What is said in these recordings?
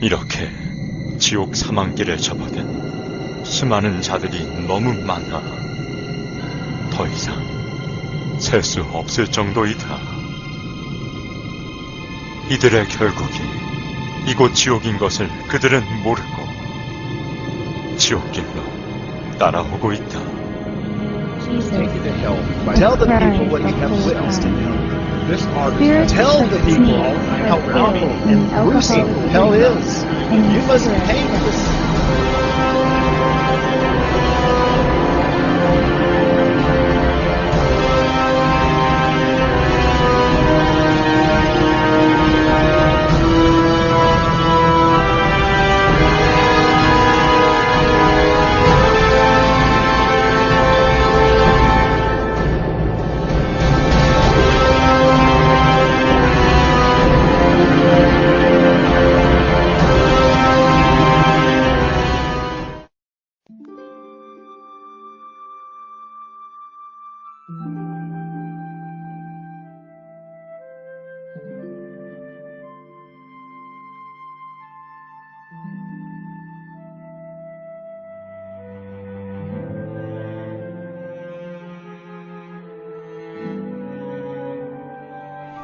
이렇게 지옥 사망길에 접어든 수많은 자들이 너무 많아 더 이상 셀 수 없을 정도이다. 이들의 결국이 이곳 지옥인 것을 그들은 모르고 지옥길로 따라오고 있다. Take you to hell. Tell the people what you have witnessed in hell. This artist, tell the people how awful and gruesome hell is. You must pay for this.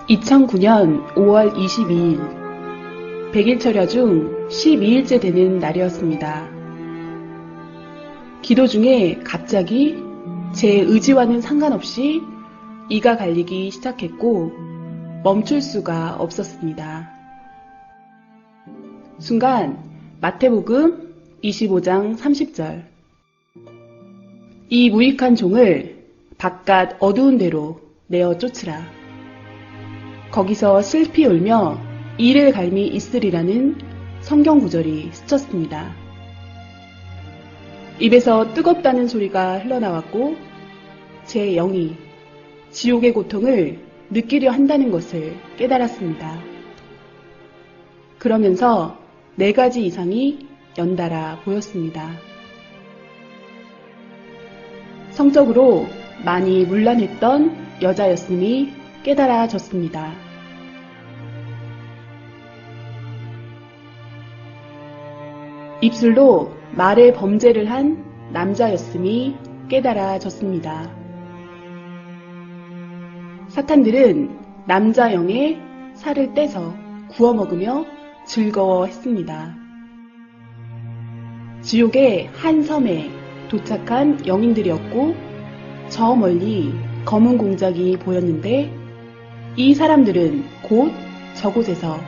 (2009년 5월 22일) 100일철야 중 12일째 되는 날이었습니다. 기도 중에 갑자기 제 의지와는 상관없이 이가 갈리기 시작했고 멈출 수가 없었습니다. 순간 마태복음 25장 30절 이 무익한 종을 바깥 어두운 데로 내어 쫓으라. 거기서 슬피 울며 이를 갈미 있으리라는 성경 구절이 스쳤습니다. 입에서 뜨겁다는 소리가 흘러나왔고 제 영이 지옥의 고통을 느끼려 한다는 것을 깨달았습니다. 그러면서 4가지 이상이 연달아 보였습니다. 성적으로 많이 문란했던 여자였음이 깨달아졌습니다. 입술로 말의 범죄를 한 남자였음이 깨달아졌습니다. 사탄들은 남자 영의 살을 떼서 구워 먹으며 즐거워했습니다. 지옥의 한 섬에 도착한 영인들이었고 저 멀리 검은 공작이 보였는데 이 사람들은 곧 저곳에서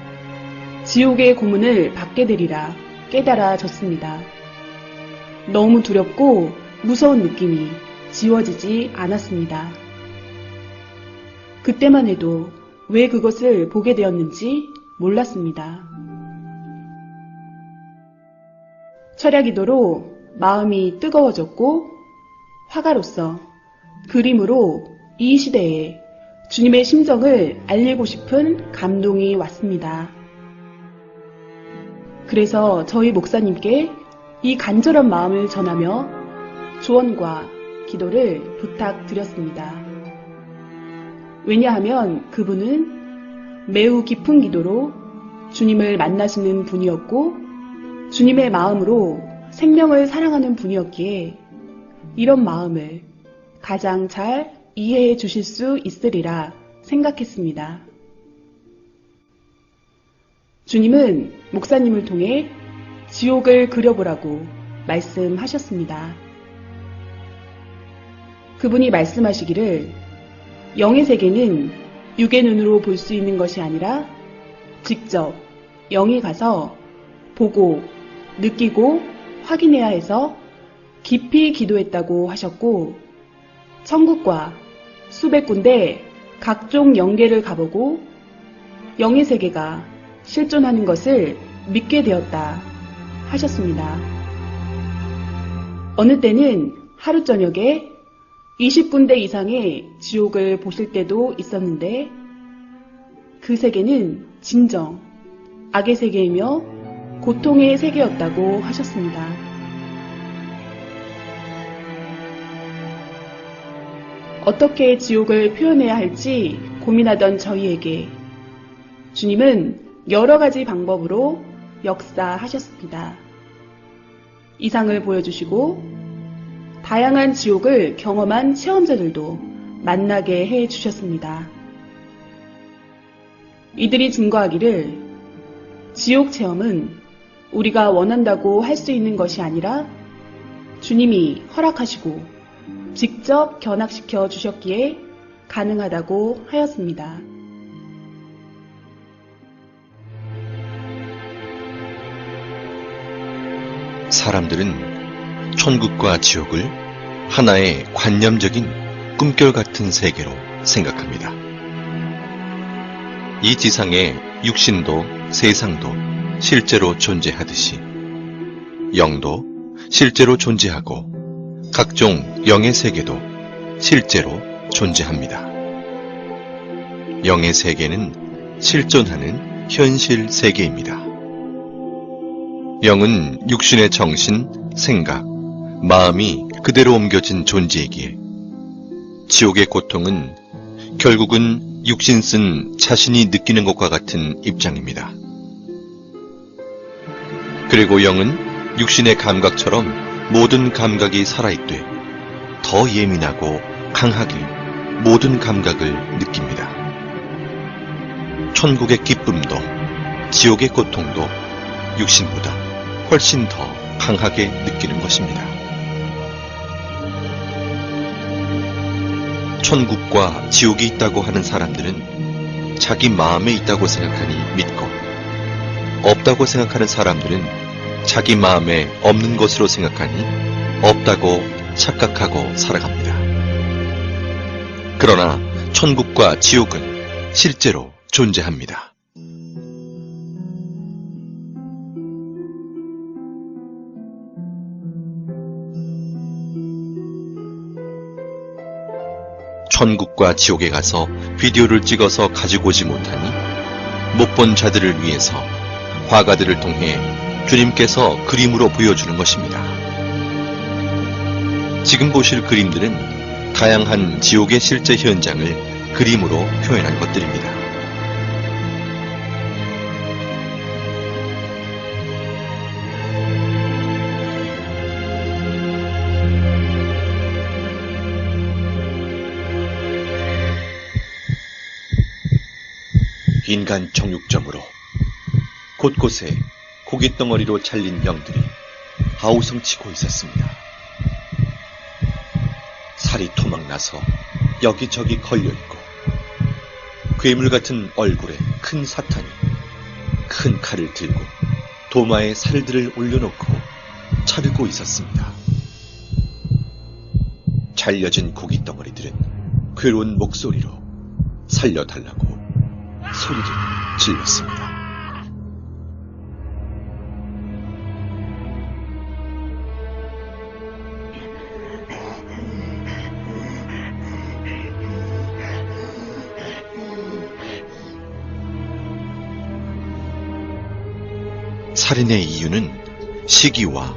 지옥의 고문을 받게 되리라 깨달아졌습니다. 너무 두렵고 무서운 느낌이 지워지지 않았습니다. 그때만 해도 왜 그것을 보게 되었는지 몰랐습니다. 철야기도로 마음이 뜨거워졌고 화가로서 그림으로 이 시대에 주님의 심정을 알리고 싶은 감동이 왔습니다. 그래서 저희 목사님께 이 간절한 마음을 전하며 조언과 기도를 부탁드렸습니다. 왜냐하면 그분은 매우 깊은 기도로 주님을 만나시는 분이었고 주님의 마음으로 생명을 사랑하는 분이었기에 이런 마음을 가장 잘 이해해 주실 수 있으리라 생각했습니다. 주님은 목사님을 통해 지옥을 그려보라고 말씀하셨습니다. 그분이 말씀하시기를 영의 세계는 육의 눈으로 볼 수 있는 것이 아니라 직접 영이 가서 보고 느끼고 확인해야 해서 깊이 기도했다고 하셨고 천국과 수백 군데 각종 영계를 가보고 영의 세계가 실존하는 것을 믿게 되었다 하셨습니다. 어느 때는 하루 저녁에 20군데 이상의 지옥을 보실 때도 있었는데 그 세계는 진정 악의 세계이며 고통의 세계였다고 하셨습니다. 어떻게 지옥을 표현해야 할지 고민하던 저희에게 주님은 여러 가지 방법으로 역사하셨습니다. 이상을 보여주시고 다양한 지옥을 경험한 체험자들도 만나게 해주셨습니다. 이들이 증거하기를 지옥 체험은 우리가 원한다고 할 수 있는 것이 아니라 주님이 허락하시고 직접 견학시켜 주셨기에 가능하다고 하였습니다. 사람들은 천국과 지옥을 하나의 관념적인 꿈결 같은 세계로 생각합니다. 이 지상에 육신도 세상도 실제로 존재하듯이 영도 실제로 존재하고 각종 영의 세계도 실제로 존재합니다. 영의 세계는 실존하는 현실 세계입니다. 영은 육신의 정신, 생각, 마음이 그대로 옮겨진 존재이기에 지옥의 고통은 결국은 육신 쓴 자신이 느끼는 것과 같은 입장입니다. 그리고 영은 육신의 감각처럼 모든 감각이 살아있되 더 예민하고 강하게 모든 감각을 느낍니다. 천국의 기쁨도 지옥의 고통도 육신보다 훨씬 더 강하게 느끼는 것입니다. 천국과 지옥이 있다고 하는 사람들은 자기 마음에 있다고 생각하니 믿고, 없다고 생각하는 사람들은 자기 마음에 없는 것으로 생각하니 없다고 착각하고 살아갑니다. 그러나 천국과 지옥은 실제로 존재합니다. 천국과 지옥에 가서 비디오를 찍어서 가지고 오지 못하니 못 본 자들을 위해서 화가들을 통해 주님께서 그림으로 보여주는 것입니다. 지금 보실 그림들은 다양한 지옥의 실제 현장을 그림으로 표현한 것들입니다. 인간 정육점으로 곳곳에 고깃덩어리로 잘린 영들이 아우성치고 있었습니다. 살이 토막나서 여기저기 걸려있고 괴물 같은 얼굴에 큰 사탄이 큰 칼을 들고 도마에 살들을 올려놓고 자르고 있었습니다. 잘려진 고깃덩어리들은 괴로운 목소리로 살려달라고 소리를 질렀습니다. 살인의 이유는 시기와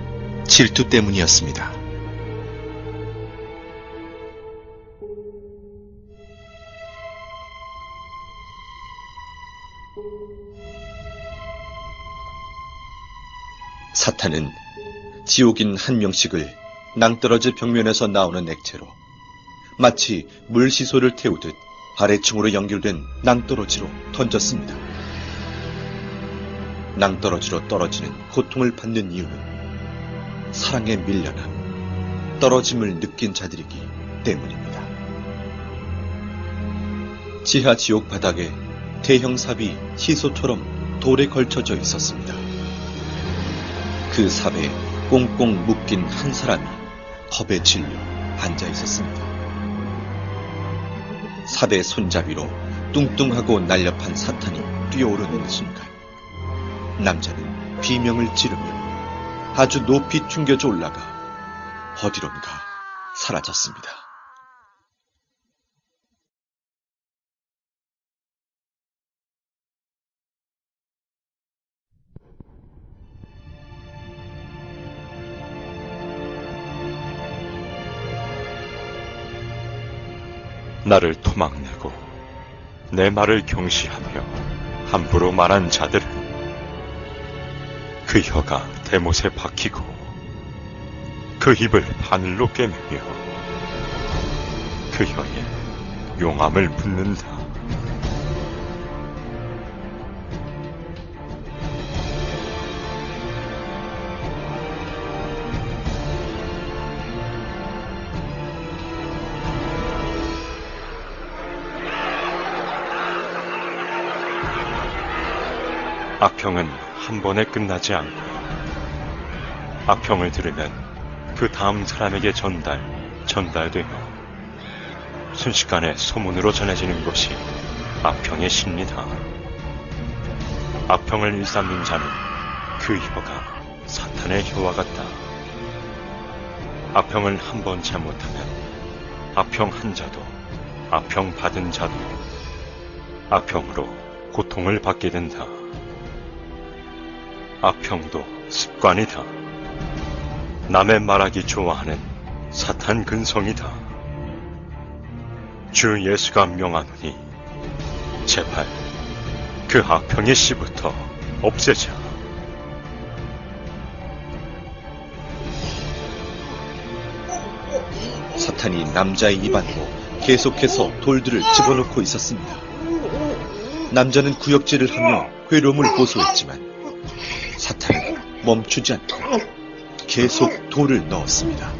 질투 때문이었습니다. 사탄은 지옥인 한 명씩을 낭떠러지 벽면에서 나오는 액체로 마치 물시소를 태우듯 아래층으로 연결된 낭떠러지로 던졌습니다. 낭떠러지로 떨어지는 고통을 받는 이유는 사랑에 밀려나 떨어짐을 느낀 자들이기 때문입니다. 지하 지옥 바닥에 대형 삽이 시소처럼 돌에 걸쳐져 있었습니다. 그 삽에 꽁꽁 묶인 한 사람이 겁에 질려 앉아 있었습니다. 삽의 손잡이로 뚱뚱하고 날렵한 사탄이 뛰어오르는 순간 남자는 비명을 지르며 아주 높이 튕겨져 올라가 어디론가 사라졌습니다. 나를 토막내고 내 말을 경시하며 함부로 말한 자들은 그 혀가 대못에 박히고 그 입을 바늘로 꿰매며 그 혀에 용암을 붓는다. 악평은 한 번에 끝나지 않고 악평을 들으면 그 다음 사람에게 전달되며 순식간에 소문으로 전해지는 것이 악평의 신리다. 악평을 일삼는 자는 그 혀가 사탄의 혀와 같다. 악평을 한 번 잘못하면 악평 한 자도 악평 받은 자도 악평으로 고통을 받게 된다. 악평도 습관이다. 남의 말하기 좋아하는 사탄 근성이다. 주 예수가 명하노니 제발 그 악평의 씨부터 없애자. 사탄이 남자의 입 안으로 계속해서 돌들을 집어넣고 있었습니다. 남자는 구역질을 하며 괴로움을 호소했지만 사탄은 멈추지 않고 계속 돌을 넣었습니다.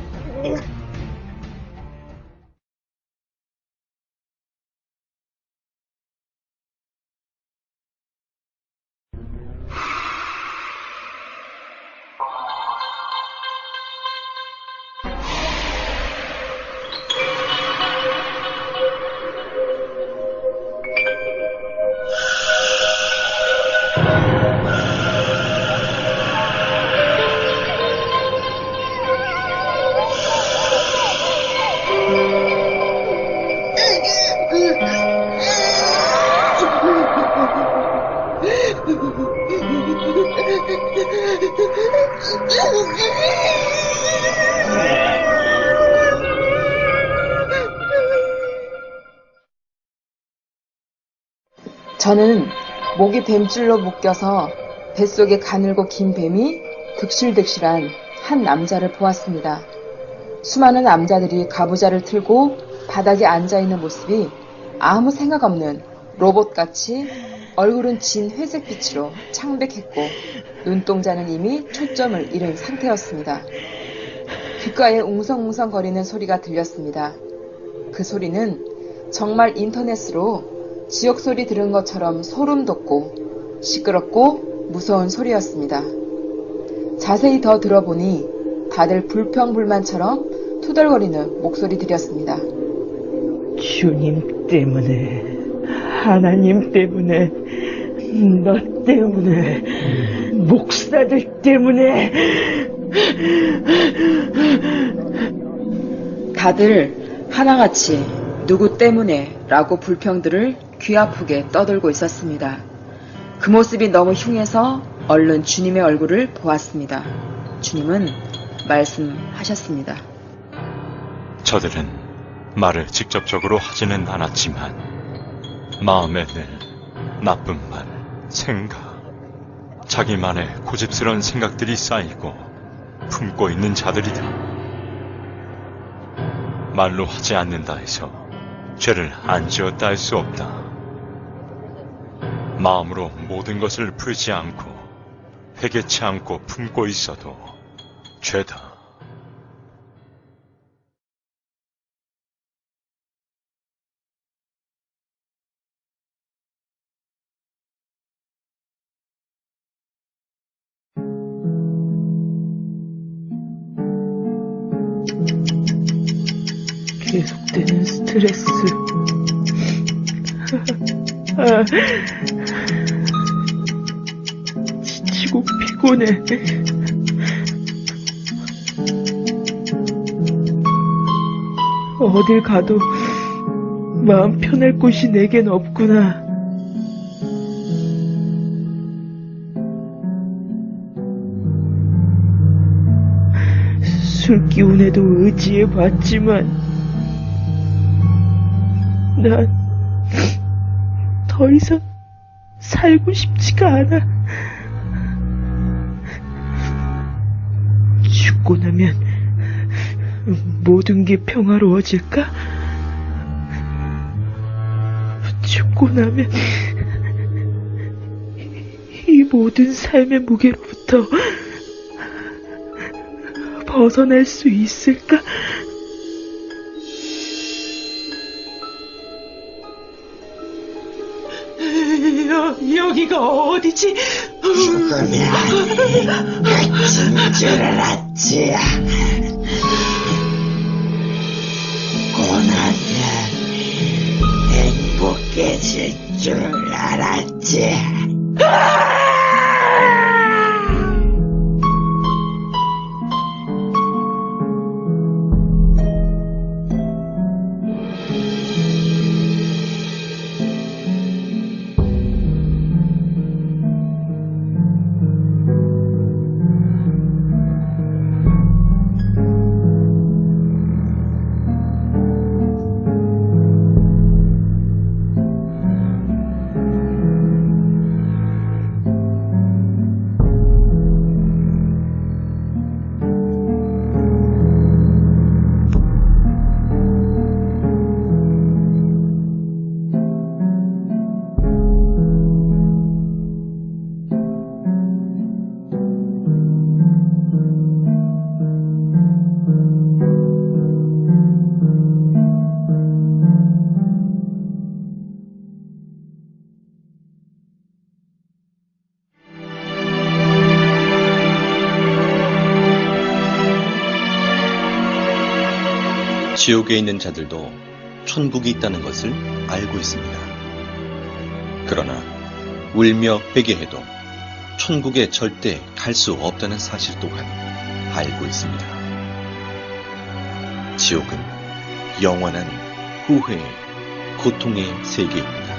저는 목이 뱀줄로 묶여서 뱃속에 가늘고 긴 뱀이 득실득실한 한 남자를 보았습니다. 수많은 남자들이 가부좌를 틀고 바닥에 앉아있는 모습이 아무 생각 없는 로봇같이 얼굴은 진 회색빛으로 창백했고 눈동자는 이미 초점을 잃은 상태였습니다. 귓가에 웅성웅성거리는 소리가 들렸습니다. 그 소리는 정말 인터넷으로 지옥소리 들은 것처럼 소름 돋고 시끄럽고 무서운 소리였습니다. 자세히 더 들어보니 다들 불평불만처럼 투덜거리는 목소리들이었습니다. 주님 때문에, 하나님 때문에, 너 때문에, 목사들 때문에. 다들 하나같이 누구 때문에 라고 불평들을 귀아프게 떠들고 있었습니다. 그 모습이 너무 흉해서 얼른 주님의 얼굴을 보았습니다. 주님은 말씀하셨습니다. 저들은 말을 직접적으로 하지는 않았지만 마음에 늘 나쁜 말, 생각, 자기만의 고집스러운 생각들이 쌓이고 품고 있는 자들이다. 말로 하지 않는다 해서 죄를 안 지었다 할 수 없다. 마음으로 모든 것을 풀지 않고 회개치 않고 품고 있어도 죄다. 계속되는 스트레스. 지치고 피곤해. 어딜 가도 마음 편할 곳이 내겐 없구나. 술 기운에도 의지해봤지만 난 더 이상 살고 싶지가 않아. 죽고 나면 모든 게 평화로워질까? 죽고 나면 이 모든 삶의 무게로부터 벗어날 수 있을까? 여기가 어디지? 죽으면 끝인 줄 알았지. 고난은 행복해질 줄 알았지. 지옥에 있는 자들도 천국이 있다는 것을 알고 있습니다. 그러나 울며 회개해도 천국에 절대 갈 수 없다는 사실 또한 알고 있습니다. 지옥은 영원한 후회의, 고통의 세계입니다.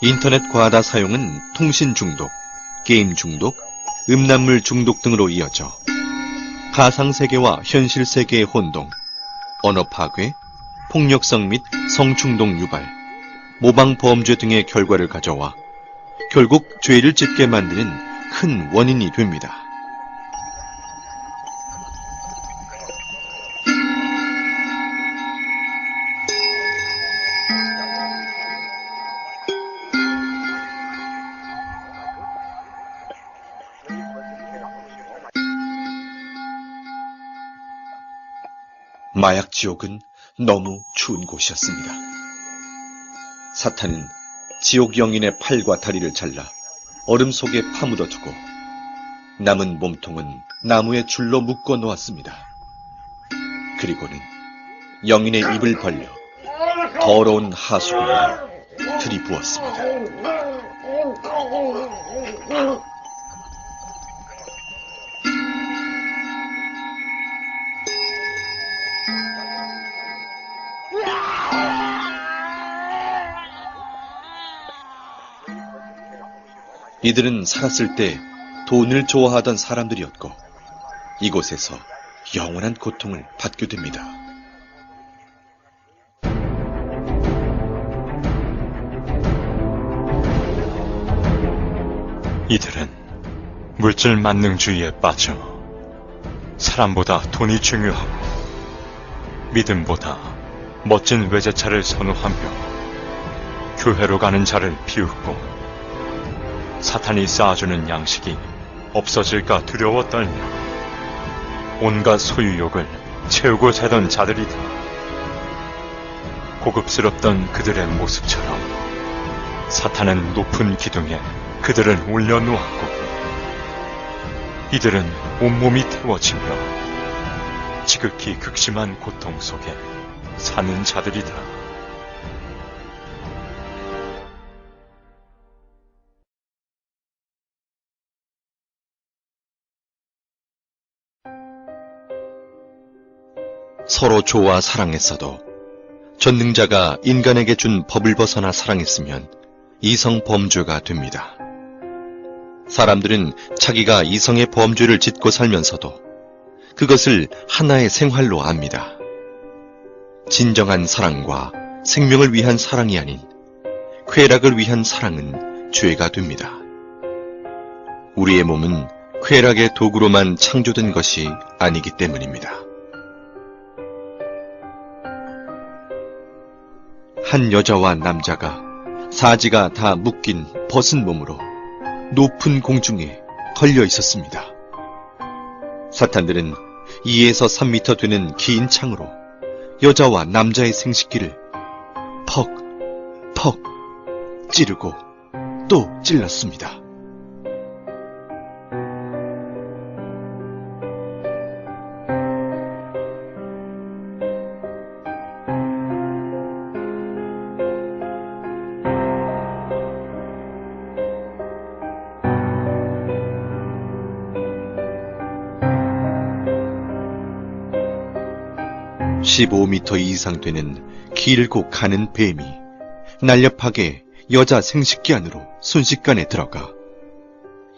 인터넷 과다 사용은 통신 중독, 게임 중독, 음란물 중독 등으로 이어져 가상세계와 현실세계의 혼동, 언어 파괴, 폭력성 및 성충동 유발, 모방 범죄 등의 결과를 가져와 결국 죄를 짓게 만드는 큰 원인이 됩니다. 마약 지옥은 너무 추운 곳이었습니다. 사탄은 지옥 영인의 팔과 다리를 잘라 얼음 속에 파묻어 두고 남은 몸통은 나무에 줄로 묶어 놓았습니다. 그리고는 영인의 입을 벌려 더러운 하수구를 들이부었습니다. 이들은 살았을 때 돈을 좋아하던 사람들이었고 이곳에서 영원한 고통을 받게 됩니다. 이들은 물질 만능주의에 빠져 사람보다 돈이 중요하고 믿음보다 멋진 외제차를 선호하며 교회로 가는 자를 비웃고 사탄이 쌓아주는 양식이 없어질까 두려워 떨며 온갖 소유욕을 채우고 살던 자들이다. 고급스럽던 그들의 모습처럼 사탄은 높은 기둥에 그들을 올려놓았고 이들은 온몸이 태워지며 지극히 극심한 고통 속에 사는 자들이다. 서로 좋아 사랑했어도 전능자가 인간에게 준 법을 벗어나 사랑했으면 이성 범죄가 됩니다. 사람들은 자기가 이성의 범죄를 짓고 살면서도 그것을 하나의 생활로 압니다. 진정한 사랑과 생명을 위한 사랑이 아닌 쾌락을 위한 사랑은 죄가 됩니다. 우리의 몸은 쾌락의 도구로만 창조된 것이 아니기 때문입니다. 한 여자와 남자가 사지가 다 묶인 벗은 몸으로 높은 공중에 걸려 있었습니다. 사탄들은 2에서 3미터 되는 긴 창으로 여자와 남자의 생식기를 퍽, 퍽 찌르고 또 찔렀습니다. (15m) 이상 되는 길고 가는 뱀이 날렵하게 여자 생식기 안으로 순식간에 들어가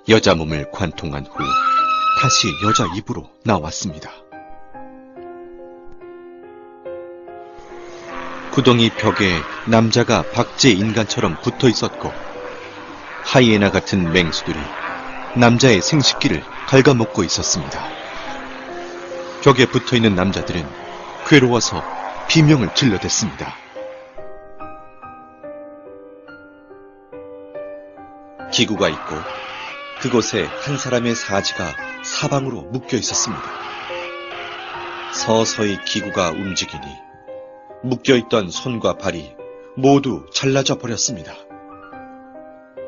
여자 몸을 관통한 후 다시 여자 입으로 나왔습니다. 구덩이 벽에 남자가 박제 인간처럼 붙어 있었고 하이에나 같은 맹수들이 남자의 생식기를 갉아먹고 있었습니다. 벽에 붙어 있는 남자들은 괴로워서 비명을 질러댔습니다. 기구가 있고 그곳에 한 사람의 사지가 사방으로 묶여 있었습니다. 서서히 기구가 움직이니 묶여있던 손과 발이 모두 잘라져 버렸습니다.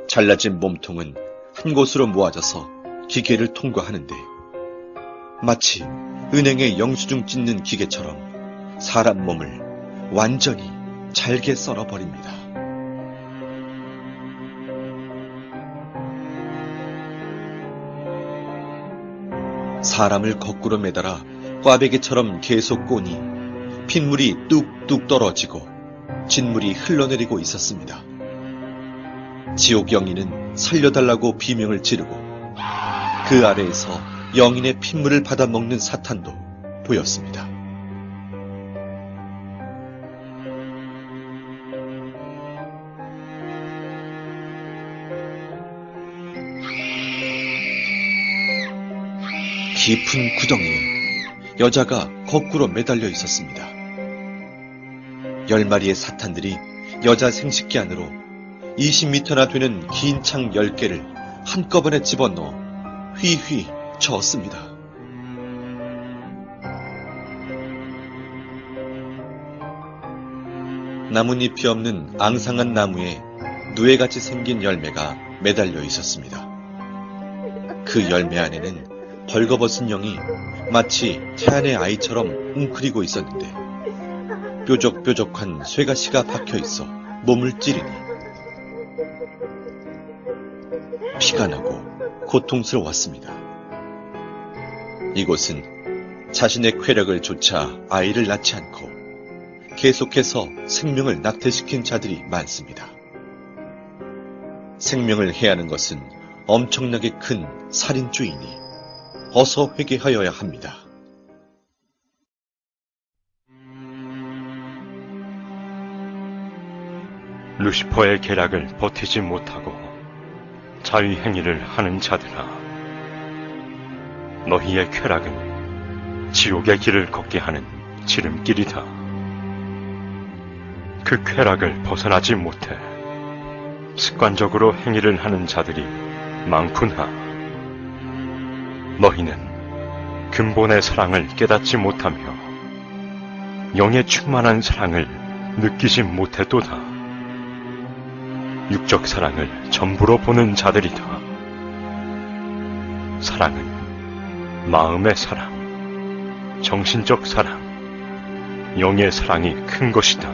잘라진 몸통은 한 곳으로 모아져서 기계를 통과하는데 마치 은행에 영수증 찢는 기계처럼 사람 몸을 완전히 잘게 썰어버립니다. 사람을 거꾸로 매달아 꽈배기처럼 계속 꼬니 핏물이 뚝뚝 떨어지고 진물이 흘러내리고 있었습니다. 지옥 영인은 살려달라고 비명을 지르고 그 아래에서 영인의 핏물을 받아먹는 사탄도 보였습니다. 깊은 구덩이에 여자가 거꾸로 매달려 있었습니다. 10마리의 사탄들이 여자 생식기 안으로 20m나 되는 긴 창 10개를 한꺼번에 집어넣어 휘휘 저었습니다. 나뭇잎이 없는 앙상한 나무에 누에같이 생긴 열매가 매달려 있었습니다. 그 열매 안에는 벌거벗은 영이 마치 태안의 아이처럼 웅크리고 있었는데 뾰족뾰족한 쇠가시가 박혀있어 몸을 찌르니 피가 나고 고통스러웠습니다. 이곳은 자신의 쾌락을 좇아 아이를 낳지 않고 계속해서 생명을 낙태시킨 자들이 많습니다. 생명을 해하는 것은 엄청나게 큰 살인죄이니 어서 회개하여야 합니다. 루시퍼의 계략을 버티지 못하고 자위행위를 하는 자들아, 너희의 쾌락은 지옥의 길을 걷게 하는 지름길이다. 그 쾌락을 벗어나지 못해 습관적으로 행위를 하는 자들이 많구나. 너희는 근본의 사랑을 깨닫지 못하며 영의 충만한 사랑을 느끼지 못했도다. 육적 사랑을 전부로 보는 자들이다. 사랑은 마음의 사랑, 정신적 사랑, 영의 사랑이 큰 것이다.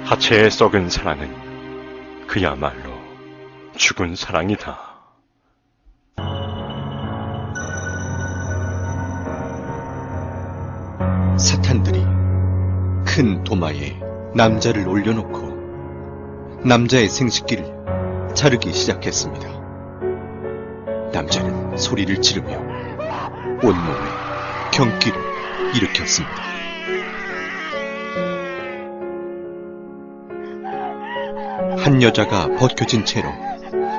하체의 썩은 사랑은 그야말로 죽은 사랑이다. 사탄들이 큰 도마에 남자를 올려놓고 남자의 생식기를 자르기 시작했습니다. 남자는 소리를 지르며 온몸에 경기를 일으켰습니다. 한 여자가 벗겨진 채로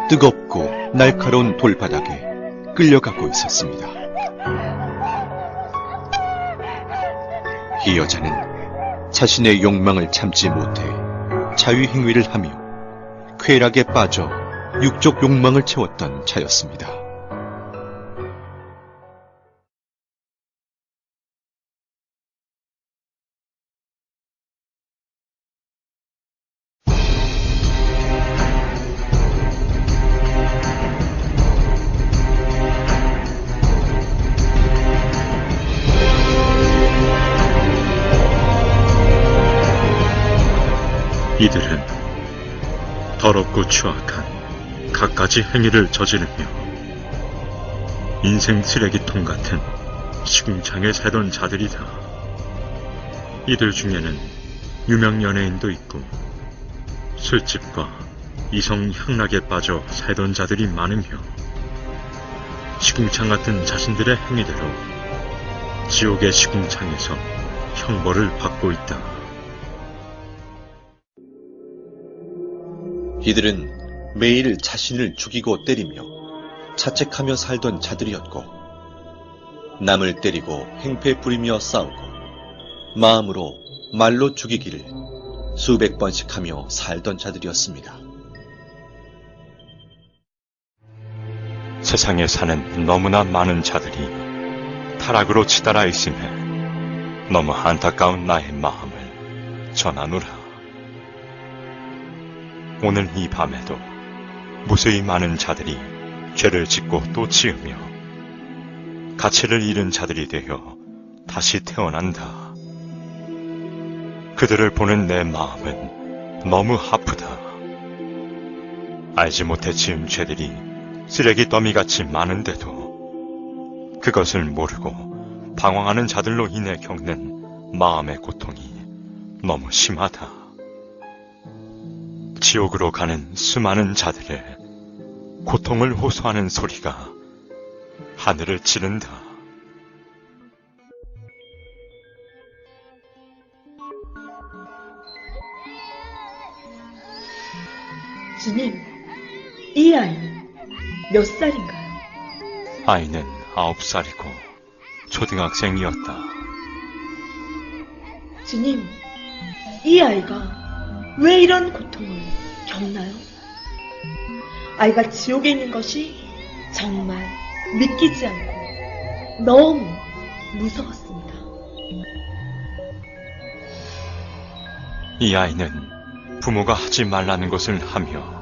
뜨겁고 날카로운 돌바닥에 끌려가고 있었습니다. 이 여자는 자신의 욕망을 참지 못해 자위행위를 하며 쾌락에 빠져 육적 욕망을 채웠던 자였습니다. 이들은 더럽고 추악한 갖가지 행위를 저지르며 인생 쓰레기통 같은 시궁창에 살던 자들이다. 이들 중에는 유명 연예인도 있고 술집과 이성 향락에 빠져 살던 자들이 많으며 시궁창 같은 자신들의 행위대로 지옥의 시궁창에서 형벌을 받고 있다. 이들은 매일 자신을 죽이고 때리며 자책하며 살던 자들이었고, 남을 때리고 행패 부리며 싸우고 마음으로 말로 죽이기를 수백 번씩 하며 살던 자들이었습니다. 세상에 사는 너무나 많은 자들이 타락으로 치달아 있음에 너무 안타까운 나의 마음을 전하노라. 오늘 이 밤에도 무수히 많은 자들이 죄를 짓고 또 지으며 가치를 잃은 자들이 되어 다시 태어난다. 그들을 보는 내 마음은 너무 아프다. 알지 못해 지은 죄들이 쓰레기 더미같이 많은데도 그것을 모르고 방황하는 자들로 인해 겪는 마음의 고통이 너무 심하다. 지옥으로 가는 수많은 자들의 고통을 호소하는 소리가 하늘을 찌른다. 주님, 이 아이는 몇 살인가요? 아이는 9살이고 초등학생이었다. 주님, 이 아이가 왜 이런 고통을 겪나요? 아이가 지옥에 있는 것이 정말 믿기지 않고 너무 무서웠습니다. 이 아이는 부모가 하지 말라는 것을 하며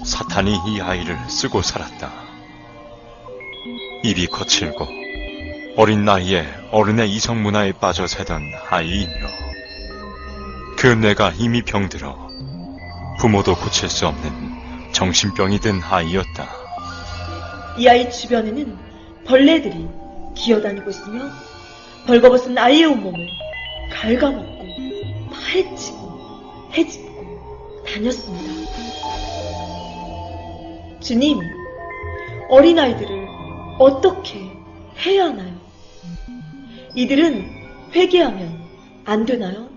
사탄이 이 아이를 쓰고 살았다. 입이 거칠고 어린 나이에 어른의 이성 문화에 빠져 살던 아이이며 그 뇌가 이미 병들어 부모도 고칠 수 없는 정신병이 든 아이였다. 이 아이 주변에는 벌레들이 기어다니고 있으며 벌거벗은 아이의 온몸을 갉아먹고 파헤치고 헤집고 다녔습니다. 주님, 어린아이들을 어떻게 해야 하나요? 이들은 회개하면 안 되나요?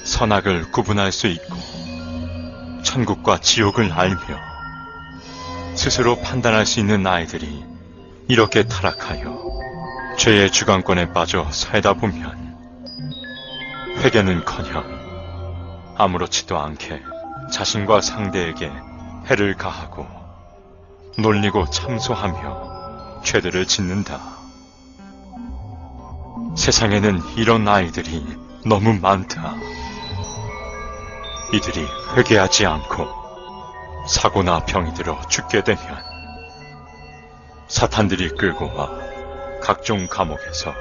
선악을 구분할 수 있고 천국과 지옥을 알며 스스로 판단할 수 있는 아이들이 이렇게 타락하여 죄의 주관권에 빠져 살다 보면 회개는커녕 아무렇지도 않게 자신과 상대에게 해를 가하고 놀리고 참소하며 죄들을 짓는다. 세상에는 이런 아이들이 너무 많다. 이들이 회개하지 않고 사고나 병이 들어 죽게 되면 사탄들이 끌고 와 각종 감옥에서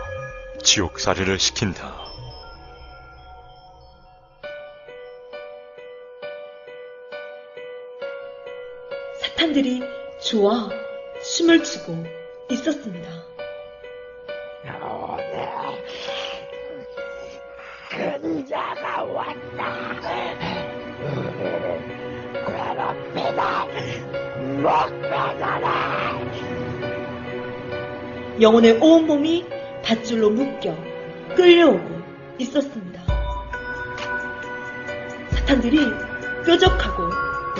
지옥살이를 시킨다. 사탄들이 좋아 춤을 추고 있었습니다. 근자가 왔다. 우리를 괴롭히다. 영혼의 온몸이 밧줄로 묶여 끌려오고 있었습니다. 사탄들이 뾰족하고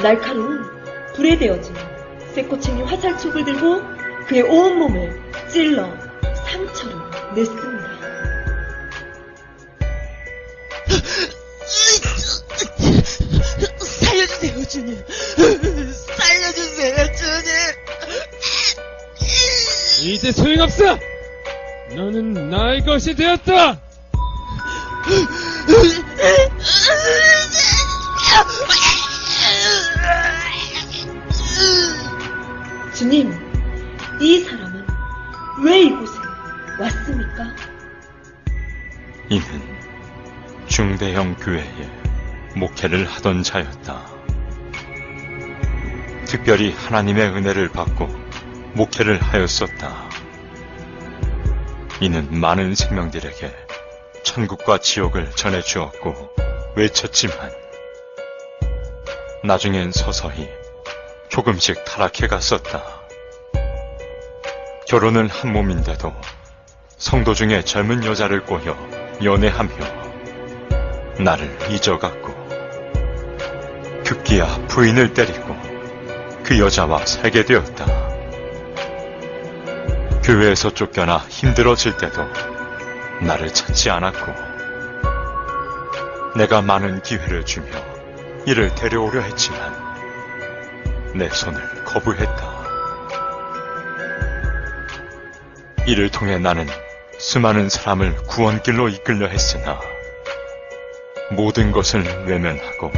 날카로운 불에 데워진 쇠꼬챙이 화살촉을 들고 그의 온몸을 찔러 상처를 냈습니다. 살려주세요, 주님. 살려주세요, 주님. 이제 소용없어! 너는 나의 것이 되었다! 주님, 이 사람은 왜 이곳에 왔습니까? 이는 중대형 교회에 목회를 하던 자였다. 특별히 하나님의 은혜를 받고 목회를 하였었다. 이는 많은 생명들에게 천국과 지옥을 전해주었고 외쳤지만 나중엔 서서히 조금씩 타락해 갔었다. 결혼은 한 몸인데도 성도 중에 젊은 여자를 꼬여 연애하며 나를 잊어갔고 급기야 부인을 때리고 그 여자와 살게 되었다. 교회에서 쫓겨나 힘들어질 때도 나를 찾지 않았고 내가 많은 기회를 주며 이를 데려오려 했지만 내 손을 거부했다. 이를 통해 나는 수많은 사람을 구원길로 이끌려 했으나 모든 것을 외면하고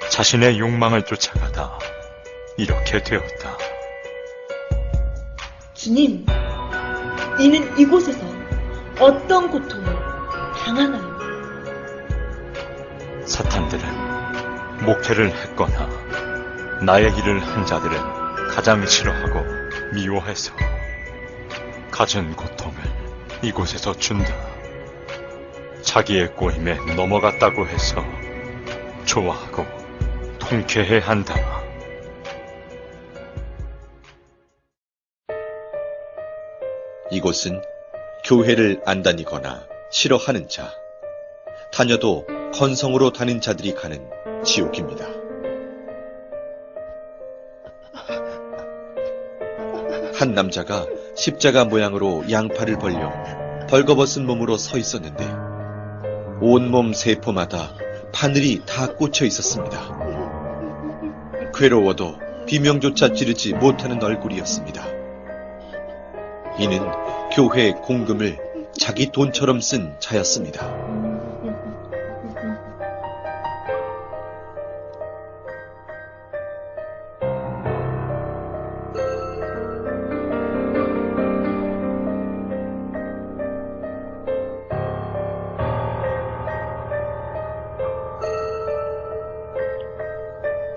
자신의 욕망을 쫓아가다 이렇게 되었다. 주님, 이는 이곳에서 어떤 고통을 당하나요? 사탄들은 목회를 했거나 나의 일을 한 자들은 가장 싫어하고 미워해서 가진 고통을 이곳에서 준다. 자기의 꼬임에 넘어갔다고 해서 좋아하고 통쾌해 한다. 이곳은 교회를 안 다니거나 싫어하는 자, 다녀도 건성으로 다닌 자들이 가는 지옥입니다. 한 남자가 십자가 모양으로 양팔을 벌려 벌거벗은 몸으로 서 있었는데 온몸 세포마다 바늘이 다 꽂혀 있었습니다. 괴로워도 비명조차 지르지 못하는 얼굴이었습니다. 이는 교회의 공금을 자기 돈처럼 쓴 자였습니다.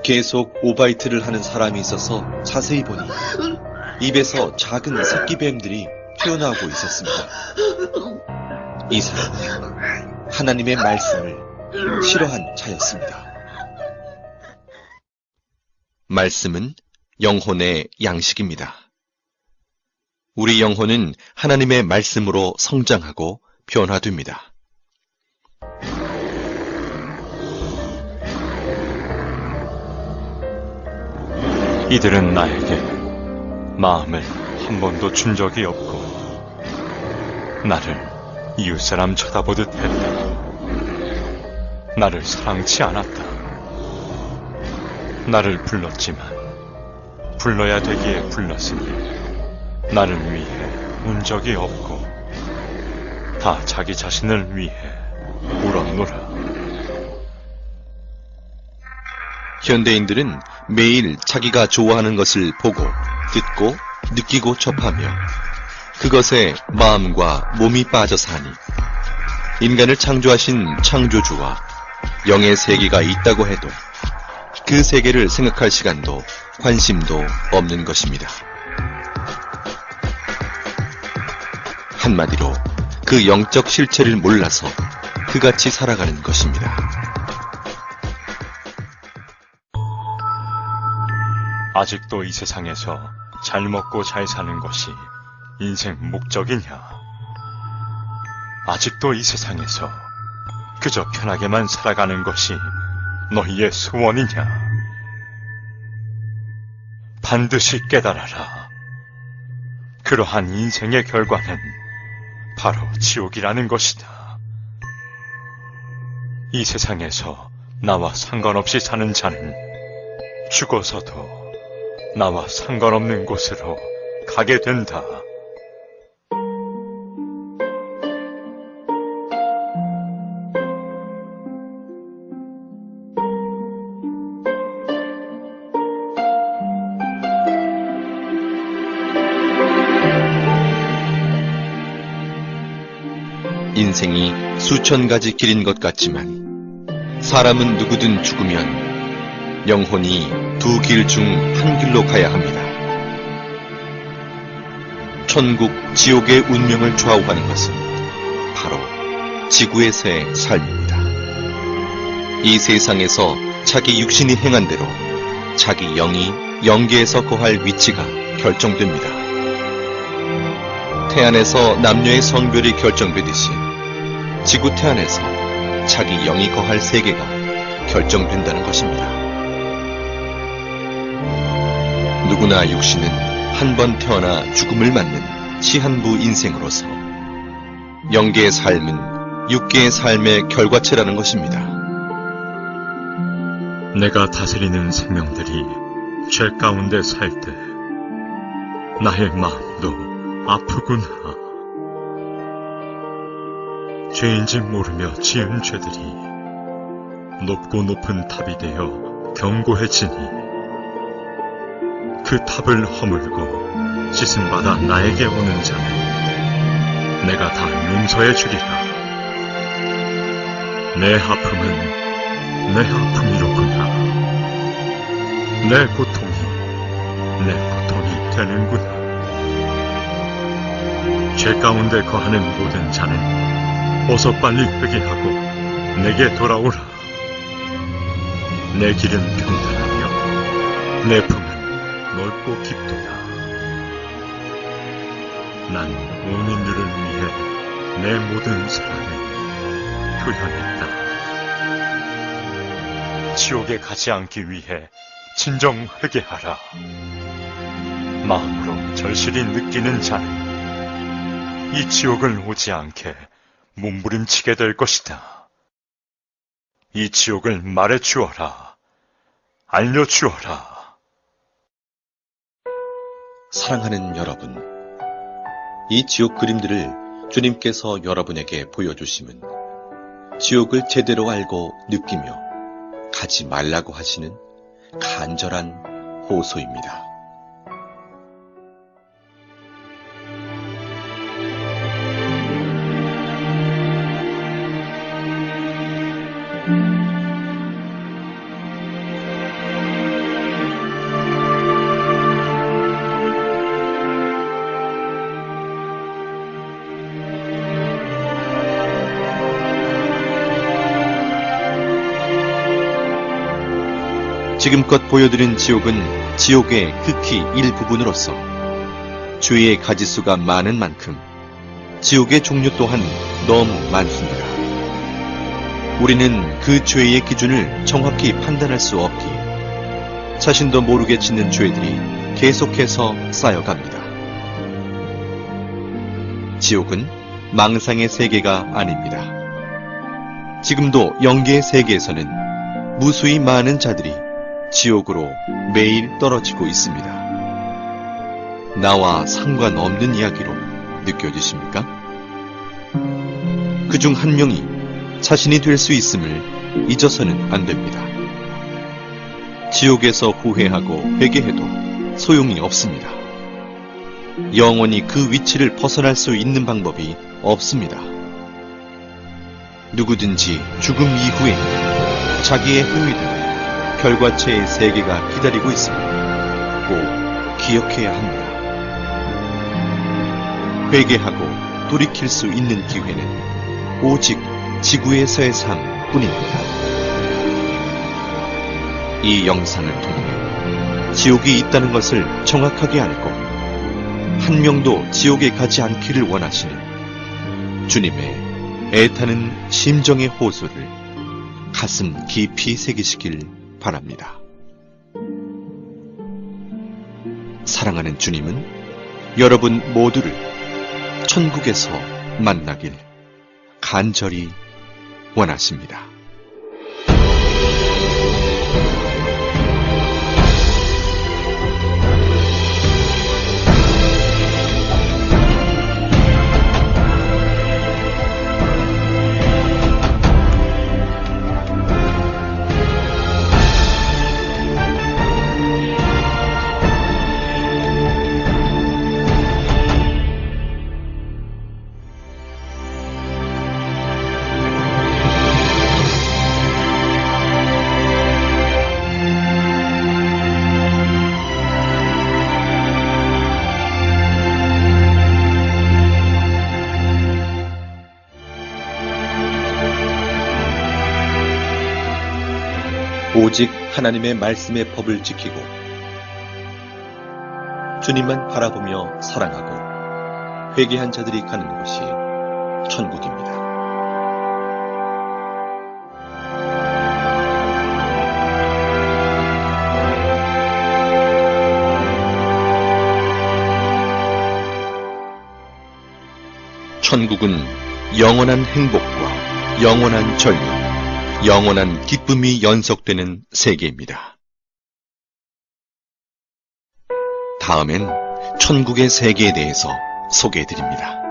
계속 오바이트를 하는 사람이 있어서 자세히 보니 입에서 작은 새끼뱀들이 튀어나오고 있었습니다. 이 사람은 하나님의 말씀을 싫어한 자였습니다. 말씀은 영혼의 양식입니다. 우리 영혼은 하나님의 말씀으로 성장하고 변화됩니다. 이들은 나에게 마음을 한 번도 준 적이 없고 나를 이웃사람 쳐다보듯 했다. 나를 사랑치 않았다. 나를 불렀지만 불러야 되기에 불렀으니 나를 위해 운 적이 없고 다 자기 자신을 위해 울었노라. 현대인들은 매일 자기가 좋아하는 것을 보고, 듣고, 느끼고 접하며 그것에 마음과 몸이 빠져 사니 인간을 창조하신 창조주와 영의 세계가 있다고 해도 그 세계를 생각할 시간도 관심도 없는 것입니다. 한마디로 그 영적 실체를 몰라서 그같이 살아가는 것입니다. 아직도 이 세상에서 잘 먹고 잘 사는 것이 인생 목적이냐? 아직도 이 세상에서 그저 편하게만 살아가는 것이 너희의 소원이냐? 반드시 깨달아라. 그러한 인생의 결과는 바로 지옥이라는 것이다. 이 세상에서 나와 상관없이 사는 자는 죽어서도 나와 상관없는 곳으로 가게 된다. 인생이 수천 가지 길인 것 같지만 사람은 누구든 죽으면 영혼이 두 길 중 한 길로 가야 합니다. 천국, 지옥의 운명을 좌우하는 것은 바로 지구에서의 삶입니다. 이 세상에서 자기 육신이 행한 대로 자기 영이 영계에서 거할 위치가 결정됩니다. 태안에서 남녀의 성별이 결정되듯이 지구 태안에서 자기 영이 거할 세계가 결정된다는 것입니다. 누구나 육신은 한 번 태어나 죽음을 맞는 시한부 인생으로서 영계의 삶은 육계의 삶의 결과체라는 것입니다. 내가 다스리는 생명들이 죄 가운데 살 때 나의 마음도 아프구나. 죄인지 모르며 지은 죄들이 높고 높은 탑이 되어 견고해지니 그 탑을 허물고 씻음받아 나에게 오는 자는 내가 다 용서해 주리라. 내 아픔은 내 아픔이로구나. 내 고통이 되는구나. 죄 가운데 거하는 모든 자는 어서 빨리 회개하고 내게 돌아오라. 내 길은 평탄하며 내 품은 넓고 깊도다. 난 온 인류를 위해 내 모든 사랑을 표현했다. 지옥에 가지 않기 위해 진정 회개하라. 마음으로 절실히 느끼는 자는 이 지옥을 오지 않게 몸부림치게 될 것이다. 이 지옥을 말해주어라. 알려주어라. 사랑하는 여러분, 이 지옥 그림들을 주님께서 여러분에게 보여주심은 지옥을 제대로 알고 느끼며 가지 말라고 하시는 간절한 호소입니다. 지금껏 보여드린 지옥은 지옥의 극히 일부분으로서 죄의 가지수가 많은 만큼 지옥의 종류 또한 너무 많습니다. 우리는 그 죄의 기준을 정확히 판단할 수 없기에 자신도 모르게 짓는 죄들이 계속해서 쌓여갑니다. 지옥은 망상의 세계가 아닙니다. 지금도 영계의 세계에서는 무수히 많은 자들이 지옥으로 매일 떨어지고 있습니다. 나와 상관없는 이야기로 느껴지십니까? 그중 한 명이 자신이 될 수 있음을 잊어서는 안 됩니다. 지옥에서 후회하고 회개해도 소용이 없습니다. 영원히 그 위치를 벗어날 수 있는 방법이 없습니다. 누구든지 죽음 이후에 자기의 행위대로 결과체의 세계가 기다리고 있습니다. 꼭 기억해야 합니다. 회개하고 돌이킬 수 있는 기회는 오직 지구에서의 삶뿐입니다. 이 영상을 통해 지옥이 있다는 것을 정확하게 알고 한 명도 지옥에 가지 않기를 원하시는 주님의 애타는 심정의 호소를 가슴 깊이 새기시길 바랍니다. 사랑하는 주님은 여러분 모두를 천국에서 만나길 간절히 원하십니다. 오직 하나님의 말씀의 법을 지키고 주님만 바라보며 사랑하고 회개한 자들이 가는 곳이 천국입니다. 천국은 영원한 행복과 영원한 절망, 영원한 기쁨이 연속되는 세계입니다. 다음엔 천국의 세계에 대해서 소개해드립니다.